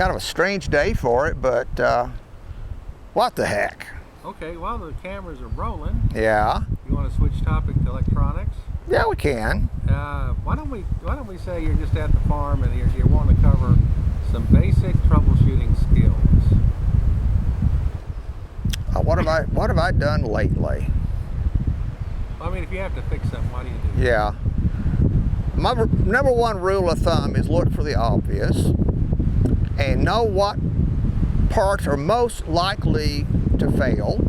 Kind of a strange day for it, but what the heck? Okay, while the cameras are rolling, Yeah. you want to switch topic to electronics? Yeah, we can. Why don't we say you're just at the farm and you're wanting to cover some basic troubleshooting skills? What have I done lately? I mean, if you have to fix something, what do you do? Yeah. My number one rule of thumb is look for the obvious and know what parts are most likely to fail.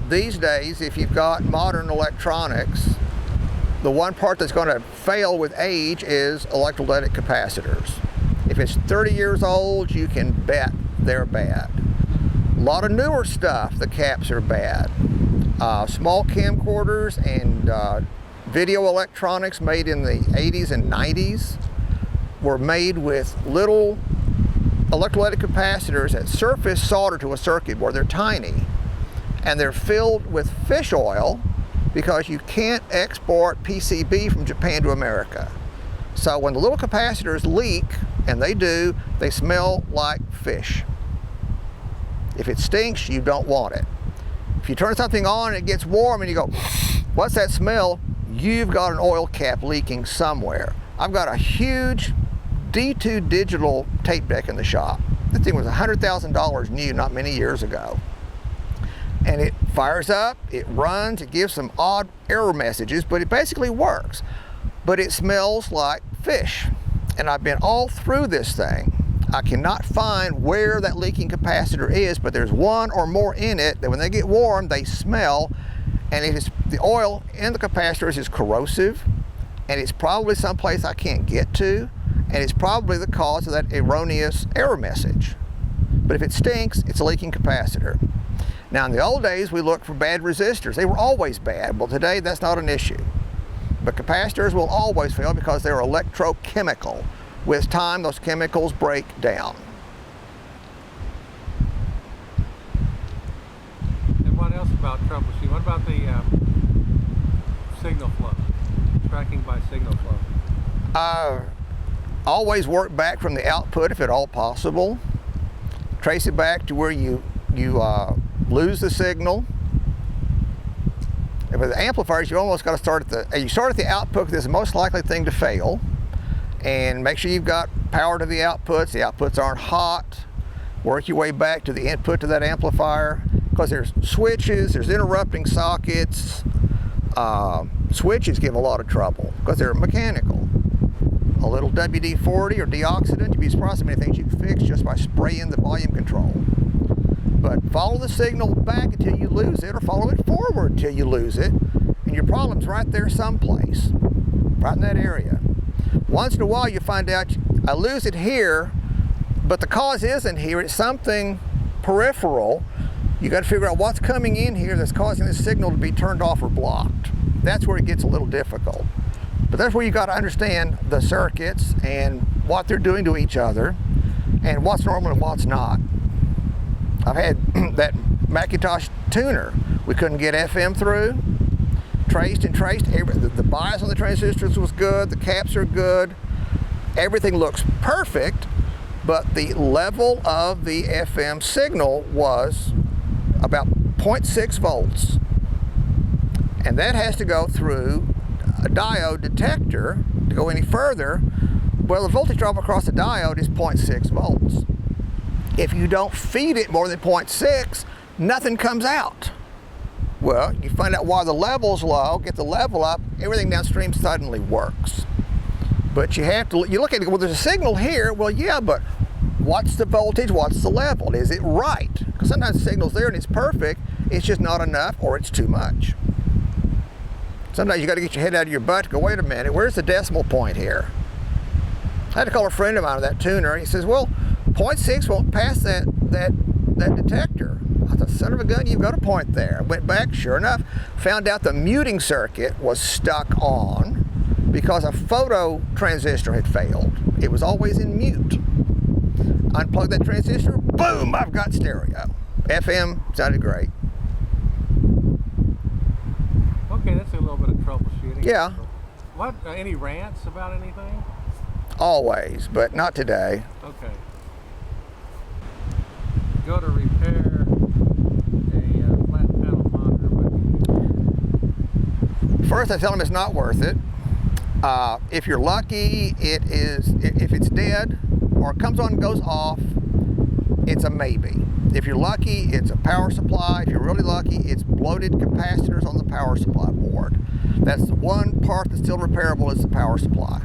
These days, if you've got modern electronics, the one part that's going to fail with age is electrolytic capacitors. If it's 30 years old, you can bet they're bad. A lot of newer stuff, the caps are bad. Small camcorders and video electronics made in the 80s and 90s were made with little electrolytic capacitors that surface solder to a circuit board. They're tiny, and they're filled with fish oil because you can't export PCB from Japan to America. So when the little capacitors leak, and they do, they smell like fish. If it stinks, you don't want it. If you turn something on and it gets warm and you go, what's that smell? You've got an oil cap leaking somewhere. I've got a huge D2 digital tape deck in the shop. This thing was $100,000 new not many years ago. And it fires up, it runs, it gives some odd error messages, but it basically works. But it smells like fish. And I've been all through this thing. I cannot find where that leaking capacitor is, but there's one or more in it that when they get warm, they smell, and it is, the oil in the capacitors is corrosive, and it's probably someplace I can't get to, and it's probably the cause of that erroneous error message. But if it stinks, it's a leaking capacitor. Now in the old days, we looked for bad resistors. They were always bad. Well, today that's not an issue. But capacitors will always fail because they're electrochemical. With time, those chemicals break down. And what else about troubleshooting? What about the signal flow? Tracking by signal flow? Always work back from the output if at all possible. Trace it back to where you lose the signal. If with amplifiers, you almost got to start at the output. This is the most likely thing to fail. And make sure you've got power to the outputs. The outputs aren't hot. Work your way back to the input to that amplifier, because there's switches, there's interrupting sockets. Switches give a lot of trouble because they're mechanical. A little WD-40 or deoxidant, you'd be surprised how many things you can fix just by spraying the volume control. But follow the signal back until you lose it, or follow it forward until you lose it, and your problem's right there someplace, right in that area. Once in a while you find out, I lose it here, but the cause isn't here, it's something peripheral. You got to figure out what's coming in here that's causing this signal to be turned off or blocked. That's where it gets a little difficult. But that's where you got to understand the circuits and what they're doing to each other and what's normal and what's not. I've had that Macintosh tuner. We couldn't get FM through. Traced. The bias on the transistors was good. The caps are good. Everything looks perfect, but the level of the FM signal was about 0.6 volts. And that has to go through a diode detector to go any further. Well, the voltage drop across the diode is 0.6 volts. If you don't feed it more than 0.6, nothing comes out. Well, you find out why the level's low, get the level up, everything downstream suddenly works. But you have to, you look at it, well, there's a signal here. Well, yeah, but what's the voltage? What's the level? Is it right? Because sometimes the signal's there and it's perfect, it's just not enough or it's too much. Sometimes you got to get your head out of your butt to go, wait a minute, where's the decimal point here? I had to call a friend of mine of that tuner. He says, well, 0.6 won't pass that detector. I thought, son of a gun, you've got a point there. I went back, sure enough, found out the muting circuit was stuck on because a photo transistor had failed. It was always in mute. Unplug that transistor, boom, I've got stereo. FM sounded great. Okay, that's a little bit of troubleshooting. Yeah. What, any rants about anything? always, but not today. Okay. Go to repair a flat panel monitor. First, I tell them it's not worth it. If you're lucky, if it's dead or it comes on and goes off, it's a maybe. If you're lucky, it's a power supply. If you're really lucky, it's bloated capacitors on the power supply board. That's the one part that's still repairable, is the power supply.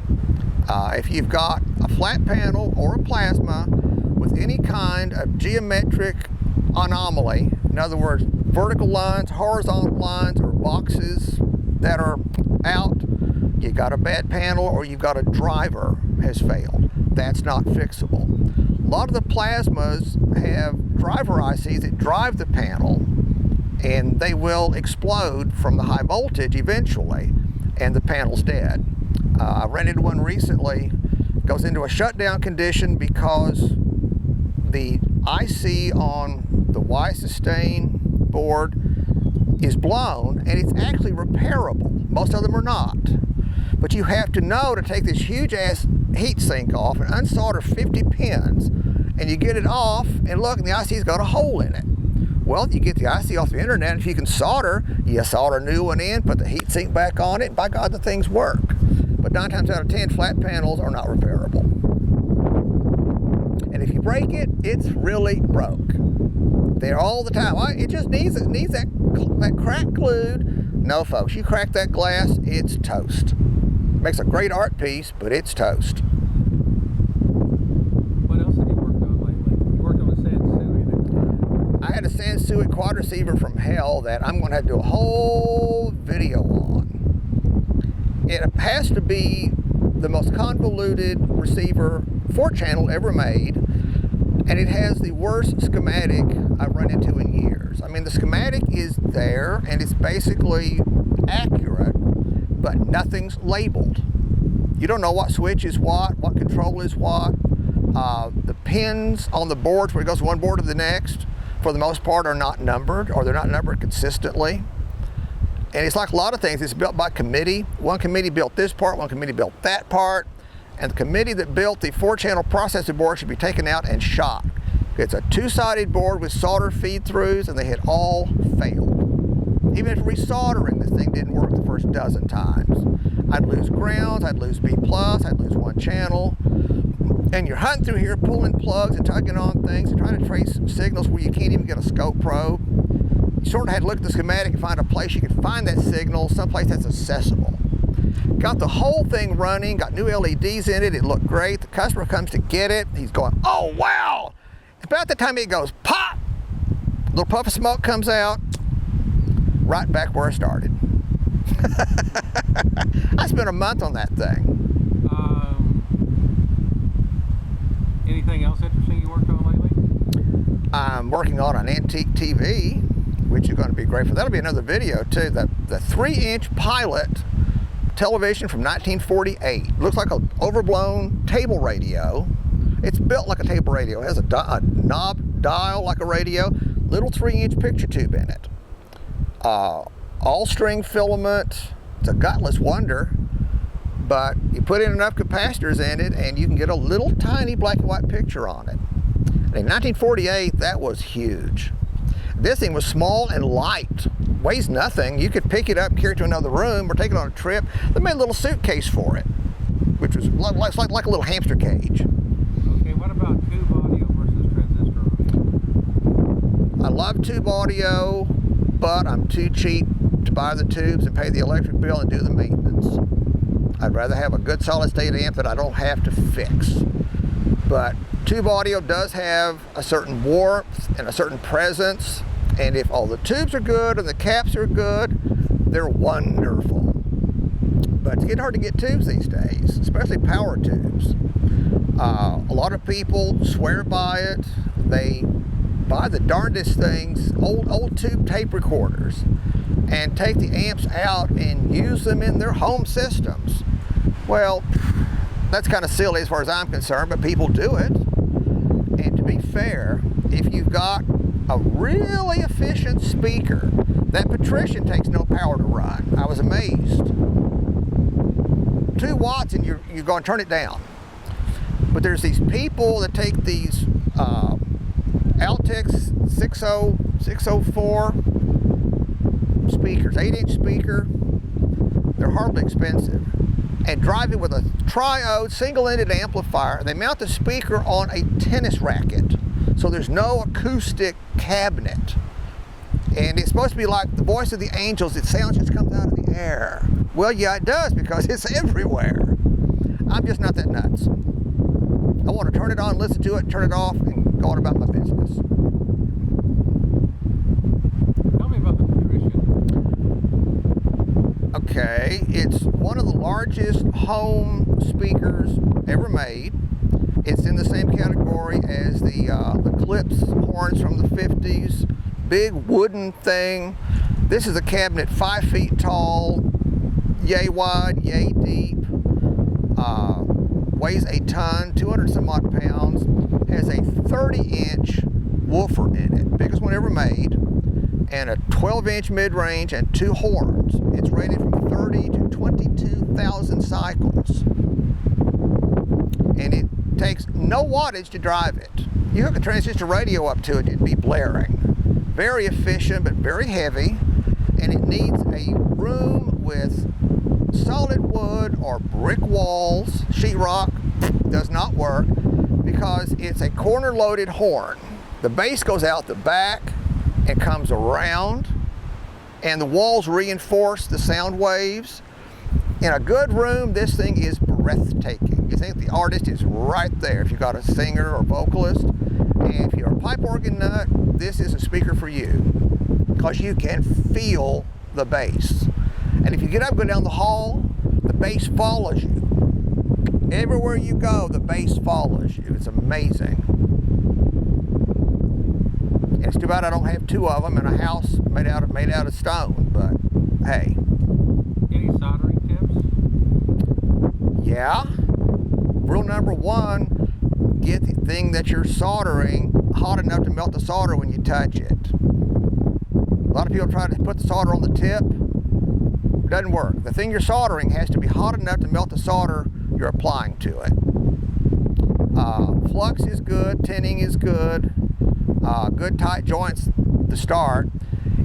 If you've got a flat panel or a plasma with any kind of geometric anomaly, in other words, vertical lines, horizontal lines, or boxes that are out, you got a bad panel or you've got a driver has failed. That's not fixable. A lot of the plasmas have driver ICs that drive the panel, and they will explode from the high voltage eventually, and the panel's dead. I rented one recently, goes into a shutdown condition because the IC on the Y sustain board is blown, and it's actually repairable. Most of them are not. But you have to know to take this huge ass heat sink off and unsolder 50 pins, and you get it off, and look, and the IC's got a hole in it. Well, you get the IC off the internet, if you can solder, you solder a new one in, put the heat sink back on it, and by God, the things work. But 9 times out of 10, flat panels are not repairable. And if you break it, it's really broke. They're all the time. It just needs that crack glued. No, folks, you crack that glass, it's toast. Makes a great art piece, but it's toast. What else have you worked on lately? You worked on a Sansui. I had a Sansui quad receiver from hell that I'm going to have to do a whole video on. It has to be the most convoluted receiver 4-channel ever made, and it has the worst schematic I've run into in years. I mean, the schematic is there, and it's basically accurate, but nothing's labeled. You don't know what switch is what control is what. The pins on the boards where it goes from one board to the next, for the most part, are not numbered, or they're not numbered consistently. And it's like a lot of things, it's built by committee. One committee built this part, one committee built that part, and the committee that built the 4-channel processor board should be taken out and shot. It's a 2-sided board with solder feed-throughs, and they had all failed. Even if resoldering, this thing didn't work the first dozen times. I'd lose grounds, I'd lose B+, I'd lose one channel. And you're hunting through here, pulling plugs and tugging on things and trying to trace signals where you can't even get a scope probe. You sort of had to look at the schematic and find a place you could find that signal, someplace that's accessible. Got the whole thing running, got new LEDs in it, it looked great. The customer comes to get it, he's going, oh wow! About the time it goes pop, a little puff of smoke comes out, right back where I started. I spent a month on that thing. Anything else interesting you worked on lately? I'm working on an antique TV, which is going to be great for, that'll be another video too. The 3-inch Pilot television from 1948. Looks like an overblown table radio. It's built like a table radio. It has a knob dial like a radio, little 3-inch picture tube in it. All string filament. It's a gutless wonder, but you put in enough capacitors in it and you can get a little tiny black and white picture on it. And in 1948, that was huge. This thing was small and light, weighs nothing. You could pick it up, carry it to another room, or take it on a trip. They made a little suitcase for it, which was like a little hamster cage. Okay, what about tube audio versus transistor audio? I love tube audio, but I'm too cheap to buy the tubes and pay the electric bill and do the maintenance. I'd rather have a good solid state amp that I don't have to fix. But tube audio does have a certain warmth and a certain presence, and if all the tubes are good and the caps are good, they're wonderful. But it's getting hard to get tubes these days, especially power tubes. A lot of people swear by it. They buy the darndest things, old tube tape recorders, and take the amps out and use them in their home systems. Well, that's kind of silly as far as I'm concerned, but people do it. And to be fair, if you've got a really efficient speaker, that Patrician takes no power to run. I was amazed. 2 watts and you're going to turn it down. But there's these people that take these Altec 604 speakers, 8-inch speaker. They're hardly expensive. And drive it with a triode single-ended amplifier. They mount the speaker on a tennis racket. So there's no acoustic cabinet. And it's supposed to be like the voice of the angels. It sounds just comes out of the air. Well, yeah, it does because it's everywhere. I'm just not that nuts. I want to turn it on, listen to it, turn it off, and go on about my business. Tell me about the Patrician. Okay, it's one of the largest home speakers ever made. It's in the same category as the Clips horns from the 50s. Big wooden thing. This is a cabinet 5 feet tall, yay wide, yay deep. Weighs a ton, 200 some odd pounds. Has a 30-inch woofer in it, biggest one ever made, and a 12-inch mid-range and 2 horns. It's rated from 30 to 22,000 cycles. And it takes no wattage to drive it. You hook a transistor radio up to it, it'd be blaring. Very efficient, but very heavy. And it needs a room with solid wood or brick walls. Sheetrock does not work because it's a corner-loaded horn. The base goes out the back and comes around, and the walls reinforce the sound waves. In a good room, this thing is breathtaking. You think the artist is right there if you've got a singer or vocalist. And if you're a pipe organ nut, this is a speaker for you because you can feel the bass. And if you get up and go down the hall, the bass follows you. Everywhere you go, the bass follows you. It's amazing. And it's too bad I don't have 2 of them in a house made out of stone, but hey. Any soldering tips? Yeah. Rule number 1, get the thing that you're soldering hot enough to melt the solder when you touch it. A lot of people try to put the solder on the tip. It doesn't work. The thing you're soldering has to be hot enough to melt the solder you're applying to it. Flux is good, tinning is good, good tight joints to start.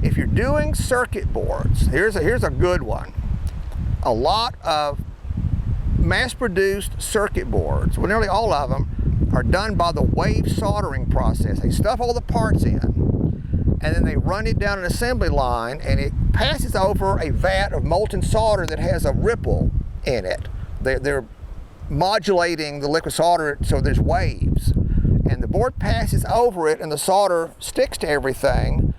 If you're doing circuit boards, here's a good one. A lot of mass-produced circuit boards, well, nearly all of them, are done by the wave soldering process. They stuff all the parts in, and then they run it down an assembly line, and it passes over a vat of molten solder that has a ripple in it. They're modulating the liquid solder so there's waves, and the board passes over it, and the solder sticks to everything,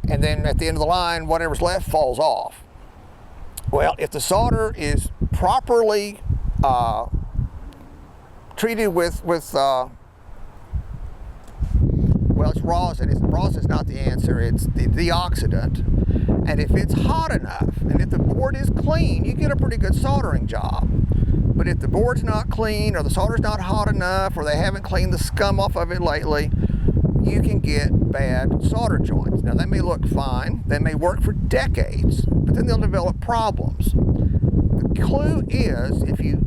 and then at the end of the line, whatever's left falls off. Well, if the solder is properly treated with well, it's rosin. Rosin's not the answer. It's the deoxidant. And if it's hot enough, and if the board is clean, you get a pretty good soldering job. But if the board's not clean, or the solder's not hot enough, or they haven't cleaned the scum off of it lately, you can get bad solder joints. Now, they may look fine. They may work for decades, but then they'll develop problems. The clue is if you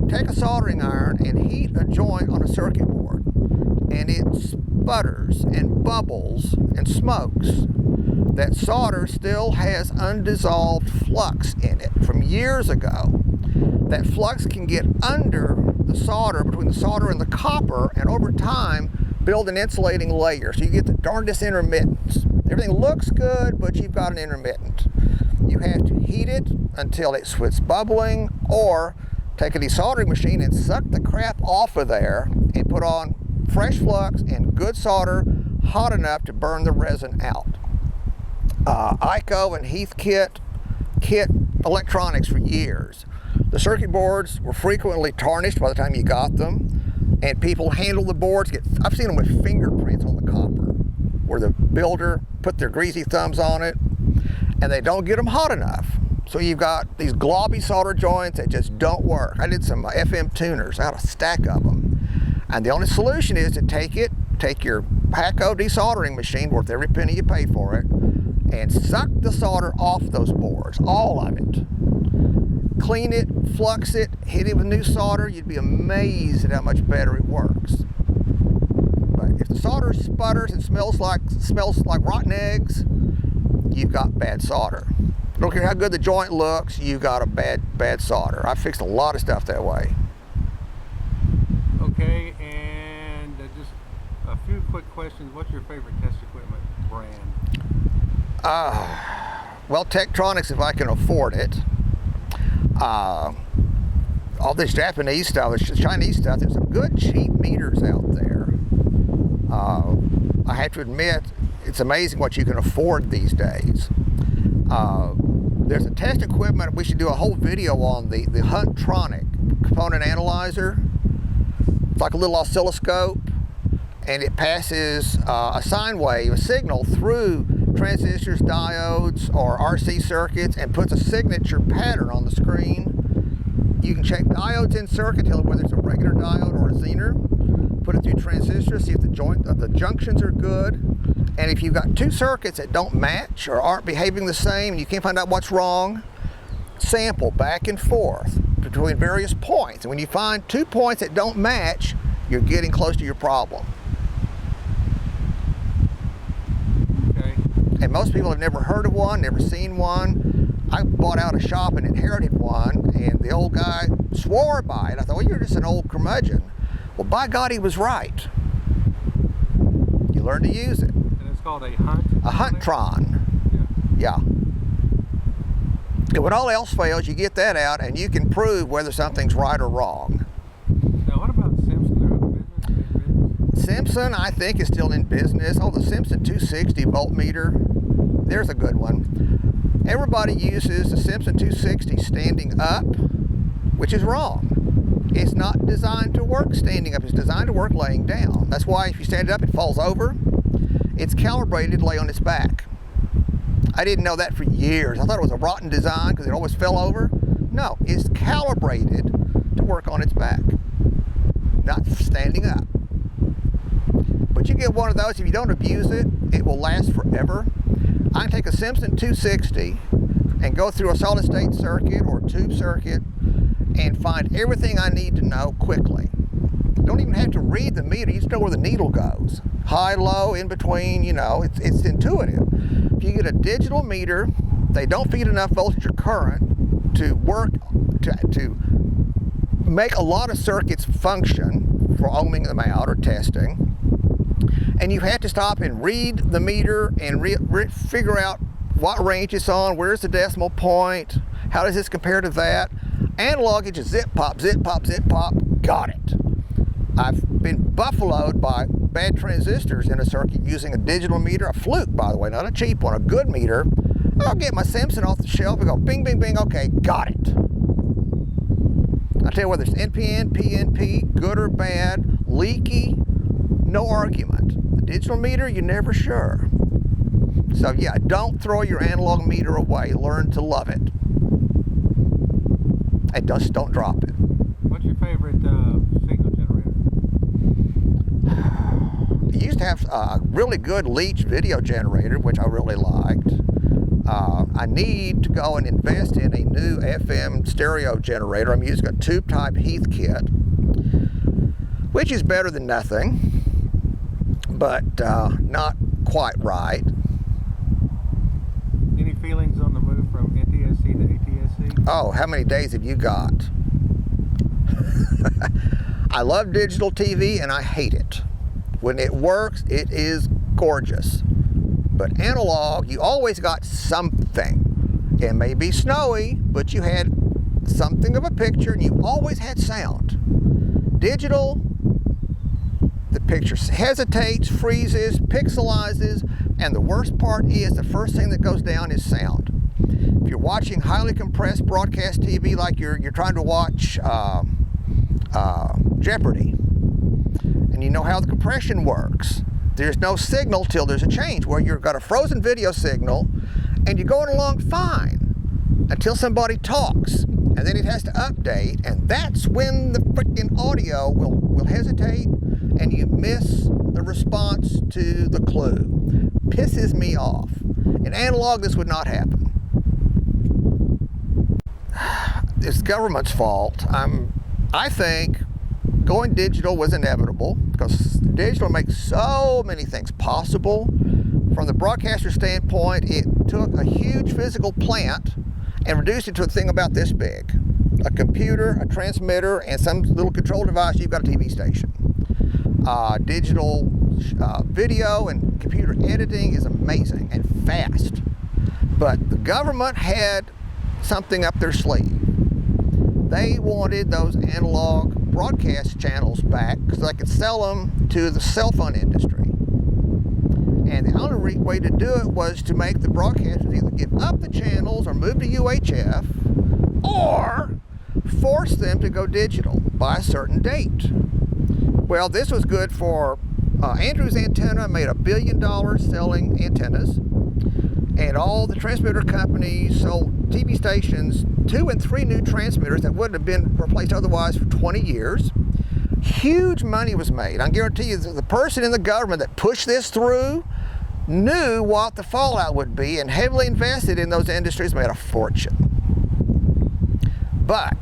take a soldering iron and heat a joint on a circuit board, and it sputters and bubbles and smokes, that solder still has undissolved flux in it from years ago. That flux can get under the solder, between the solder and the copper, and over time build an insulating layer. So you get the darndest intermittence. Everything looks good, but you've got an intermittent. You have to heat it until it quits bubbling, or take a desoldering machine and suck the crap off of there and put on fresh flux and good solder hot enough to burn the resin out. ICO and Heathkit electronics for years. The circuit boards were frequently tarnished by the time you got them, and people handle the boards. I've seen them with fingerprints on the copper, where the builder put their greasy thumbs on it, and they don't get them hot enough. So you've got these globby solder joints that just don't work. I did some FM tuners, I had a stack of them. And the only solution is to take your Paco desoldering machine, worth every penny you pay for it, and suck the solder off those boards, all of it. clean it, flux it, hit it with new solder, you'd be amazed at how much better it works. But if the solder sputters and smells like rotten eggs, you've got bad solder. I don't care how good the joint looks, you've got a bad solder. I've fixed a lot of stuff that way. Okay, and just a few quick questions. What's your favorite test equipment brand? Well, Tektronix, if I can afford it. All this Japanese stuff, this Chinese stuff, there's some good cheap meters out there. I have to admit, it's amazing what you can afford these days. There's a test equipment, we should do a whole video on the Untitled component analyzer. It's like a little oscilloscope, and it passes a sine wave, a signal, through transistors, diodes, or RC circuits, and puts a signature pattern on the screen. You can check diodes in circuit, tell it whether it's a regular diode or a Zener. Put it through transistors, see if the junctions are good. And if you've got two circuits that don't match or aren't behaving the same and you can't find out what's wrong, sample back and forth between various points. And when you find 2 points that don't match, you're getting close to your problem. Okay. And most people have never heard of one, never seen one. I bought out a shop and inherited one, and the old guy swore by it. I thought, well, you're just an old curmudgeon. Well, by God, he was right. You learn to use it. And it's called a Hunt? A Huntron. Yeah. And when all else fails, you get that out, and you can prove whether something's right or wrong. Now, what about Simpson? They're in business? Simpson, I think, is still in business. Oh, the Simpson 260 voltmeter. There's a good one. Everybody uses the Simpson 260 standing up, which is wrong. It's not designed to work standing up. It's designed to work laying down. That's why if you stand it up, it falls over. It's calibrated to lay on its back. I didn't know that for years. I thought it was a rotten design because it always fell over. No, it's calibrated to work on its back, not standing up. But you get one of those, if you don't abuse it, it will last forever. I can take a Simpson 260 and go through a solid state circuit or tube circuit and find everything I need to know quickly. Don't even have to read the meter, you just know where the needle goes. High, low, in between, you know, it's intuitive. If you get a digital meter, they don't feed enough voltage or current to work, to make a lot of circuits function for ohming them out or testing. And you have to stop and read the meter and figure out what range it's on, where's the decimal point, how does this compare to that. Analog, it's just zip pop, zip pop, zip pop, got it. I've been buffaloed by bad transistors in a circuit using a digital meter, a Fluke, by the way, not a cheap one, a good meter. I'll get my Simpson off the shelf and go bing, bing, bing, okay, got it. I tell you whether it's NPN, PNP, good or bad, leaky, no argument. The digital meter, you're never sure. So yeah, don't throw your analog meter away, learn to love it. And just don't drop it. What's your favorite signal generator? I used to have a really good Leach video generator, which I really liked. I need to go and invest in a new FM stereo generator. I'm using a tube type Heathkit, which is better than nothing, but not quite right. Any feelings on the move from NTSC to ATSC? Oh, how many days have you got? I love digital TV and I hate it. When it works, it is gorgeous. But analog, you always got something. It may be snowy, but you had something of a picture and you always had sound. Digital, the picture hesitates, freezes, pixelizes, and the worst part is the first thing that goes down is sound. If you're watching highly compressed broadcast TV like you're trying to watch Jeopardy, and you know how the compression works, there's no signal till there's a change where you've got a frozen video signal and you're going along fine until somebody talks, and then it has to update, and that's when the freaking audio will hesitate and you miss the response to the clue. Pisses me off. In analog, this would not happen. it's government's fault. I think going digital was inevitable because digital makes so many things possible. From the broadcaster standpoint, it took a huge physical plant and reduced it to a thing about this big. A computer, a transmitter, and some little control device, you've got a TV station. Digital video and computer editing is amazing and fast. But the government had something up their sleeve. They wanted those analog broadcast channels back because they could sell them to the cell phone industry. And the only way to do it was to make the broadcasters either give up the channels or move to UHF or force them to go digital by a certain date. Well, this was good for Andrew's Antenna made $1 billion selling antennas, and all the transmitter companies sold TV stations 2 and 3 new transmitters that wouldn't have been replaced otherwise for 20 years. Huge money was made. I guarantee you that the person in the government that pushed this through knew what the fallout would be and heavily invested in those industries, made a fortune. But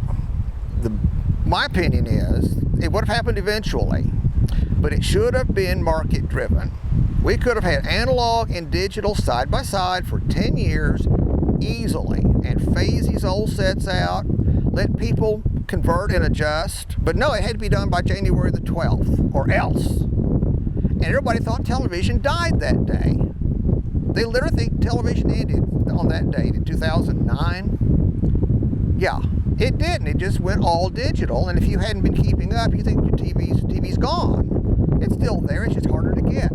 my opinion is it would have happened eventually, but it should have been market driven. We could have had analog and digital side by side for 10 years easily and phase these old sets out, let people convert and adjust. But no, it had to be done by January the 12th or else. And everybody thought television died that day. They literally think television ended on that date in 2009. Yeah, it didn't. It just went all digital. And if you hadn't been keeping up, you think your TV's gone. It's still there. It's just harder to get.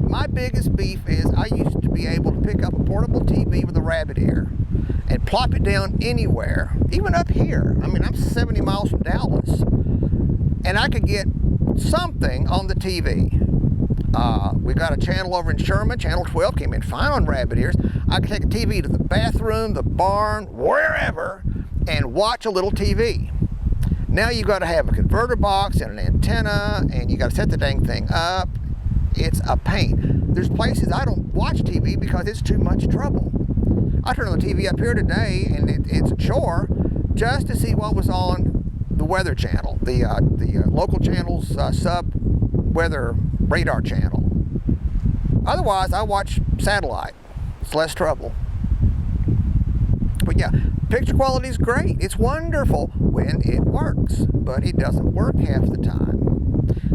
My biggest beef is I used to be able to pick up a portable TV with a rabbit ear and plop it down anywhere, even up here. I mean, I'm 70 miles from Dallas, and I could get something on the TV. We got a channel over in Sherman, channel 12, came in fine on rabbit ears. I could take a TV to the bathroom, the barn, wherever, and watch a little TV. Now you got to have a converter box and an antenna, and you got to set the dang thing up. It's a pain. There's places I don't watch TV because it's too much trouble. I turned on the TV up here today, and it's a chore just to see what was on the weather channel, the local channel's sub-weather radar channel. Otherwise, I watch satellite. It's less trouble. But yeah, picture quality is great. It's wonderful when it works, but it doesn't work half the time.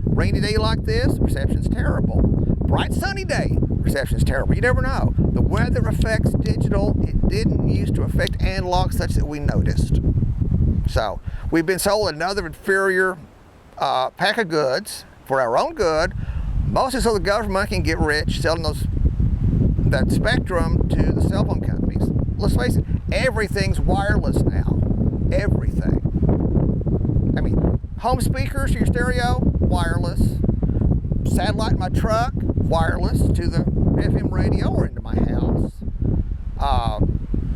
Rainy day like this, reception's terrible. Bright sunny day, reception's terrible. You never know. The weather affects digital. It didn't used to affect analog such that we noticed. So we've been sold another inferior pack of goods for our own good, mostly so the government can get rich selling that spectrum to the cell phone companies. Let's face it, everything's wireless now. Everything. I mean, home speakers to your stereo, wireless. Satellite in my truck, wireless to the FM radio or into my house.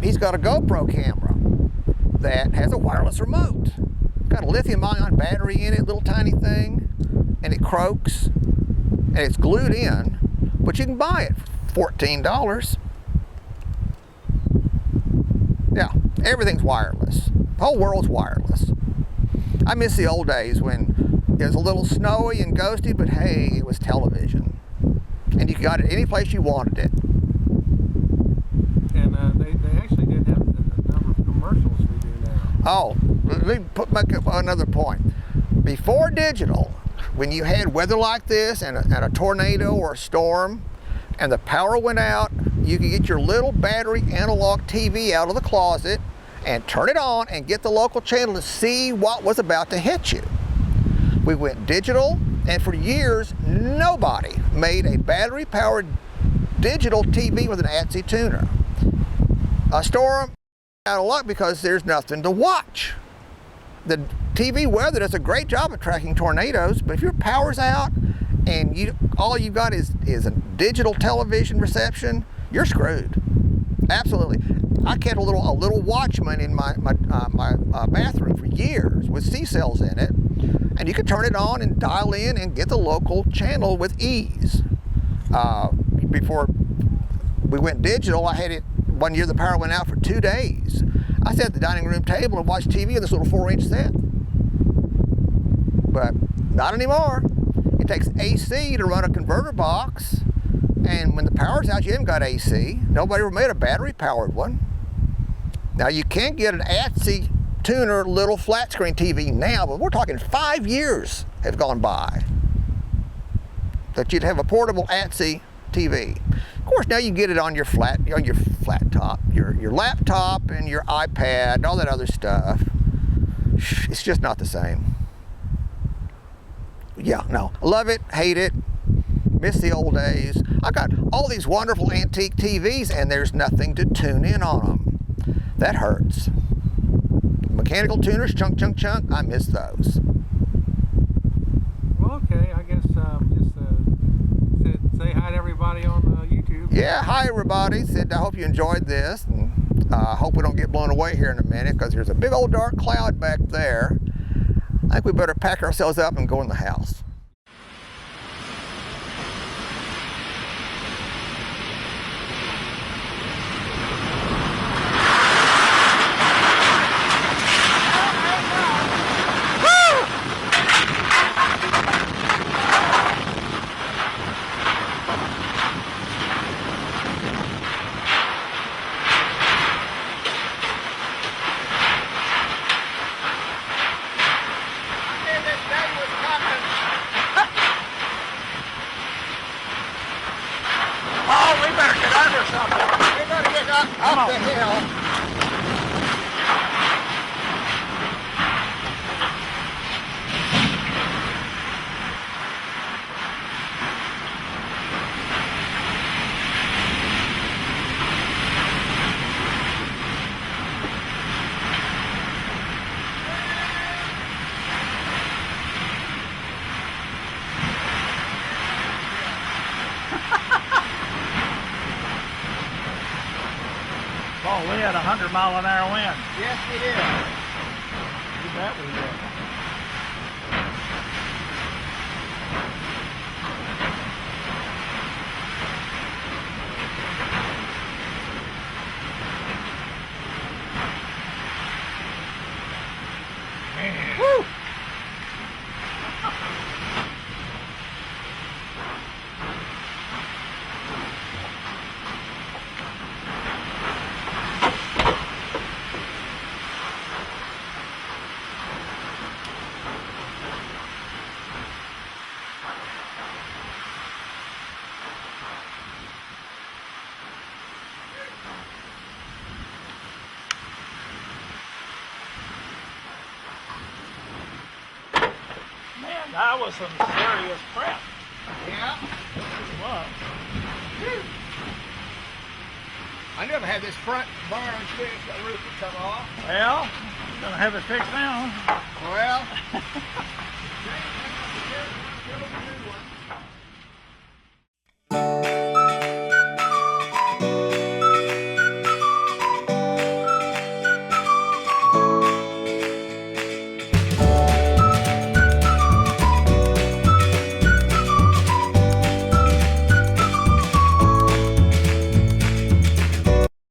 He's got a GoPro camera that has a wireless remote. Got a lithium-ion battery in it, little tiny thing, and it croaks, and it's glued in, but you can buy it for $14. Yeah, everything's wireless. The whole world's wireless. I miss the old days when it was a little snowy and ghosty, but hey, it was television. And you got it any place you wanted it. And they actually didn't have the number of commercials we do now. Oh, let me make up another point. Before digital, when you had weather like this and a tornado or a storm, and the power went out, you could get your little battery analog TV out of the closet and turn it on and get the local channel to see what was about to hit you. We went digital, and for years, nobody made a battery-powered digital TV with an ATSI tuner. A storm, out of luck because there's nothing to watch. The TV weather does a great job of tracking tornadoes, but if your power's out and all you've got is a digital television reception, you're screwed. Absolutely. I kept a little Watchman in my bathroom for years with C-cells in it, and you could turn it on and dial in and get the local channel with ease. Before we went digital, I had it one year the power went out for 2 days. I sat at the dining room table and watched TV on this little 4-inch set. But not anymore. It takes AC to run a converter box, and when the power's out, you haven't got AC. Nobody ever made a battery-powered one. Now, you can get an ATSI tuner little flat screen TV now, but we're talking 5 years have gone by that you'd have a portable ATSI TV. Of course, now you can get it on your flat top, your laptop and your iPad and all that other stuff. It's just not the same. Yeah, no, love it, hate it, miss the old days. I got all these wonderful antique TVs and there's nothing to tune in on them. That hurts. Mechanical tuners, chunk, I miss those. Well, okay, I guess just say hi to everybody on YouTube. Yeah, hi everybody. Sid, I hope you enjoyed this. And I hope we don't get blown away here in a minute because there's a big old dark cloud back there. I think we better pack ourselves up and go in the house. Up the hill. Oh, we had a 100-mile-an-hour wind. Yes, we did. You bet we did. Man. Woo! Man, that was some serious prep. Yeah. This was. I never had this front barn fixed, the roof would come off. Well, gonna have it fixed now. Well,